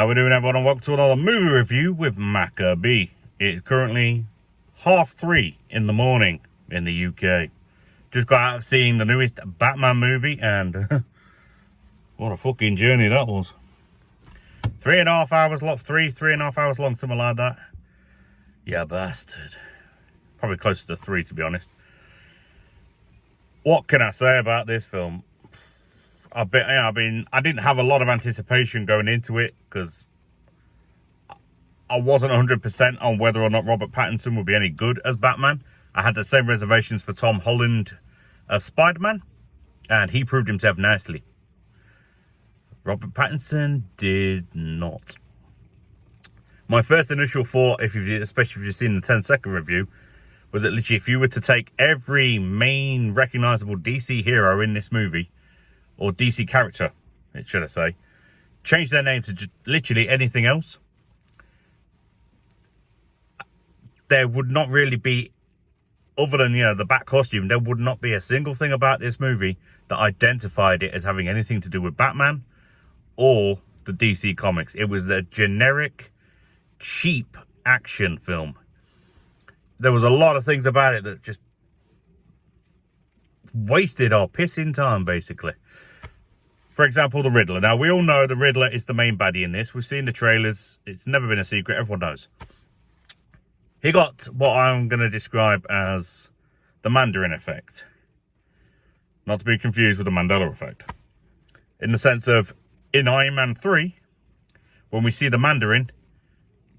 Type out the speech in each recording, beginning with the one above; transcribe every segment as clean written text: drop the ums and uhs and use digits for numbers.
we're doing, everyone, and welcome to another movie review with Maka B. It's currently 3:30 in the morning in the UK. Just got out of seeing the newest Batman movie, and what a fucking journey that was. 3.5 hours long, 3.5 hours long, something like that. Yeah, bastard. Probably closer to 3, to be honest. What can I say about this film? I didn't have a lot of anticipation going into it because I wasn't 100% on whether or not Robert Pattinson would be any good as Batman. I had the same reservations for Tom Holland as Spider-Man, and he proved himself nicely. Robert Pattinson did not. My first initial thought, especially if you've seen the 10-second review, was that literally if you were to take every main recognizable DC hero in this movie, or DC character, should I say, change their name to just literally anything else, there would not really be, other than, the Bat costume, there would not be a single thing about this movie that identified it as having anything to do with Batman or the DC comics. It was a generic, cheap action film. There was a lot of things about it that just wasted our pissing time, basically. For example, the Riddler. Now, we all know the Riddler is the main baddie in this. We've seen the trailers. It's never been a secret. Everyone knows. He got what I'm going to describe as the Mandarin effect. Not to be confused with the Mandela effect. In the sense of, in Iron Man 3, when we see the Mandarin,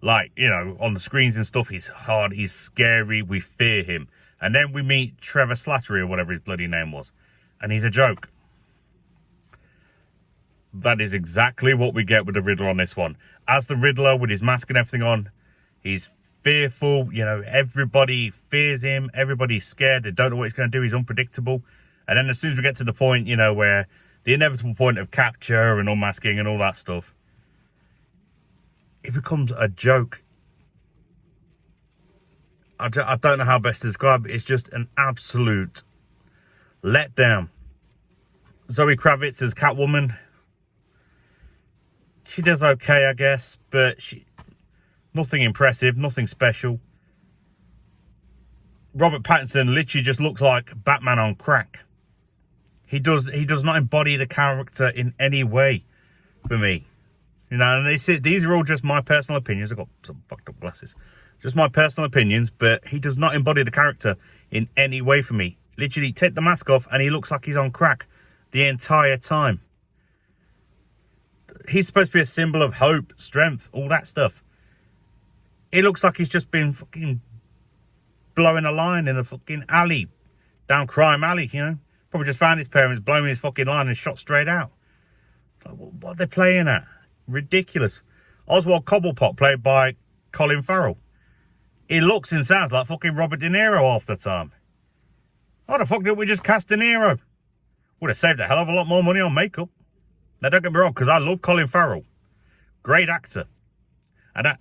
on the screens and stuff, he's hard, he's scary, we fear him. And then we meet Trevor Slattery, or whatever his bloody name was, and he's a joke. That is exactly what we get with the Riddler on this one. As the Riddler, with his mask and everything on, he's fearful. Everybody fears him. Everybody's scared. They don't know what he's going to do. He's unpredictable. And then as soon as we get to the point, where the inevitable point of capture and unmasking and all that stuff, it becomes a joke. I don't know how best to describe it. It's just an absolute letdown. Zoe Kravitz as Catwoman. She does okay, I guess, but nothing impressive, nothing special. Robert Pattinson literally just looks like Batman on crack. He does not embody the character in any way for me. And these are all just my personal opinions. I've got some fucked up glasses. Just my personal opinions, but he does not embody the character in any way for me. Literally, take the mask off and he looks like he's on crack the entire time. He's supposed to be a symbol of hope, strength, all that stuff. It looks like he's just been fucking blowing a line in a fucking alley, down crime alley, Probably just found his parents blowing his fucking line and shot straight out. What are they playing at? Ridiculous. Oswald Cobblepot, played by Colin Farrell. He looks and sounds like fucking Robert De Niro half the time. Why the fuck didn't we just cast De Niro? Would have saved a hell of a lot more money on makeup. Now, don't get me wrong, because I love Colin Farrell. Great actor. And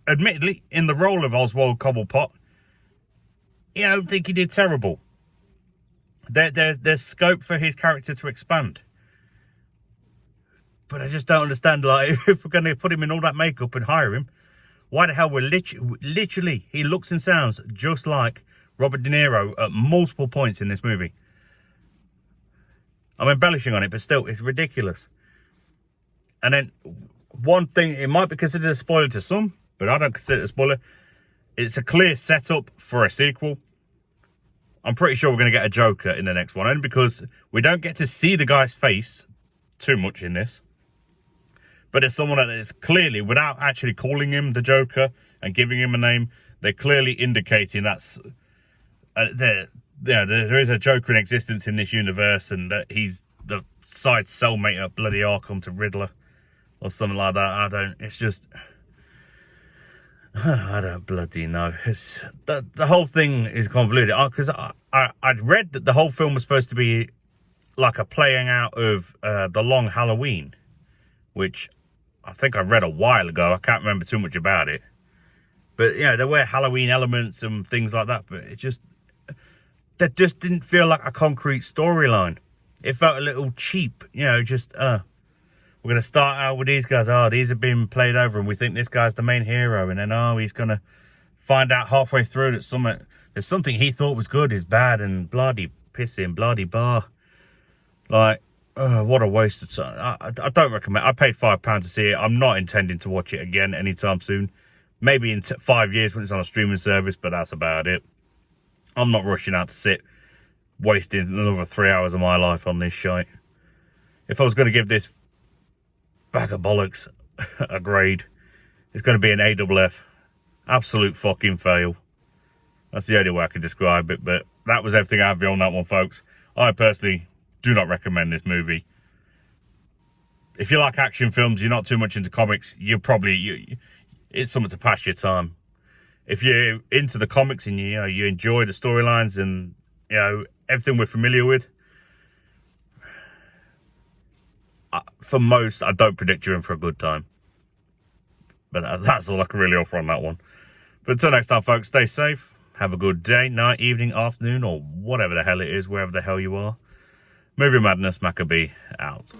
admittedly, in the role of Oswald Cobblepot, I don't think he did terrible. There's scope for his character to expand. But I just don't understand, if we're going to put him in all that makeup and hire him, why the hell we're literally, he looks and sounds just like Robert De Niro at multiple points in this movie. I'm embellishing on it, but still, it's ridiculous. And then, one thing, it might be considered a spoiler to some, but I don't consider it a spoiler. It's a clear setup for a sequel. I'm pretty sure we're going to get a Joker in the next one, only because we don't get to see the guy's face too much in this. But it's someone that is clearly, without actually calling him the Joker and giving him a name, they're clearly indicating that's there is a Joker in existence in this universe, and that he's the side cellmate of bloody Arkham to Riddler or something like that. I don't bloody know. It's the whole thing is convoluted, because I'd read that the whole film was supposed to be like a playing out of the Long Halloween, which I think I read a while ago. I can't remember too much about it, but there were Halloween elements and things like that, but that just didn't feel like a concrete storyline. It felt a little cheap, We're going to start out with these guys. Oh, these have been played over and we think this guy's the main hero. And then, oh, he's going to find out halfway through that there's something he thought was good is bad and bloody pissing, bloody bar. Like, what a waste of time. I don't recommend. I paid £5 to see it. I'm not intending to watch it again anytime soon. Maybe in 5 years when it's on a streaming service, but that's about it. I'm not rushing out to sit wasting another 3 hours of my life on this shite. If I was going to give this bag of bollocks a grade, it's going to be an AFF. Absolute fucking fail. That's the only way I can describe it, but that was everything I have on that one, folks. I personally do not recommend this movie. If you like action films, you're not too much into comics, it's something to pass your time. If you're into the comics and you enjoy the storylines and everything we're familiar with, for most, I don't predict you're in for a good time. But that's all I can really offer on that one. But until next time, folks, stay safe. Have a good day, night, evening, afternoon, or whatever the hell it is, wherever the hell you are. Movie Madness, Maka out.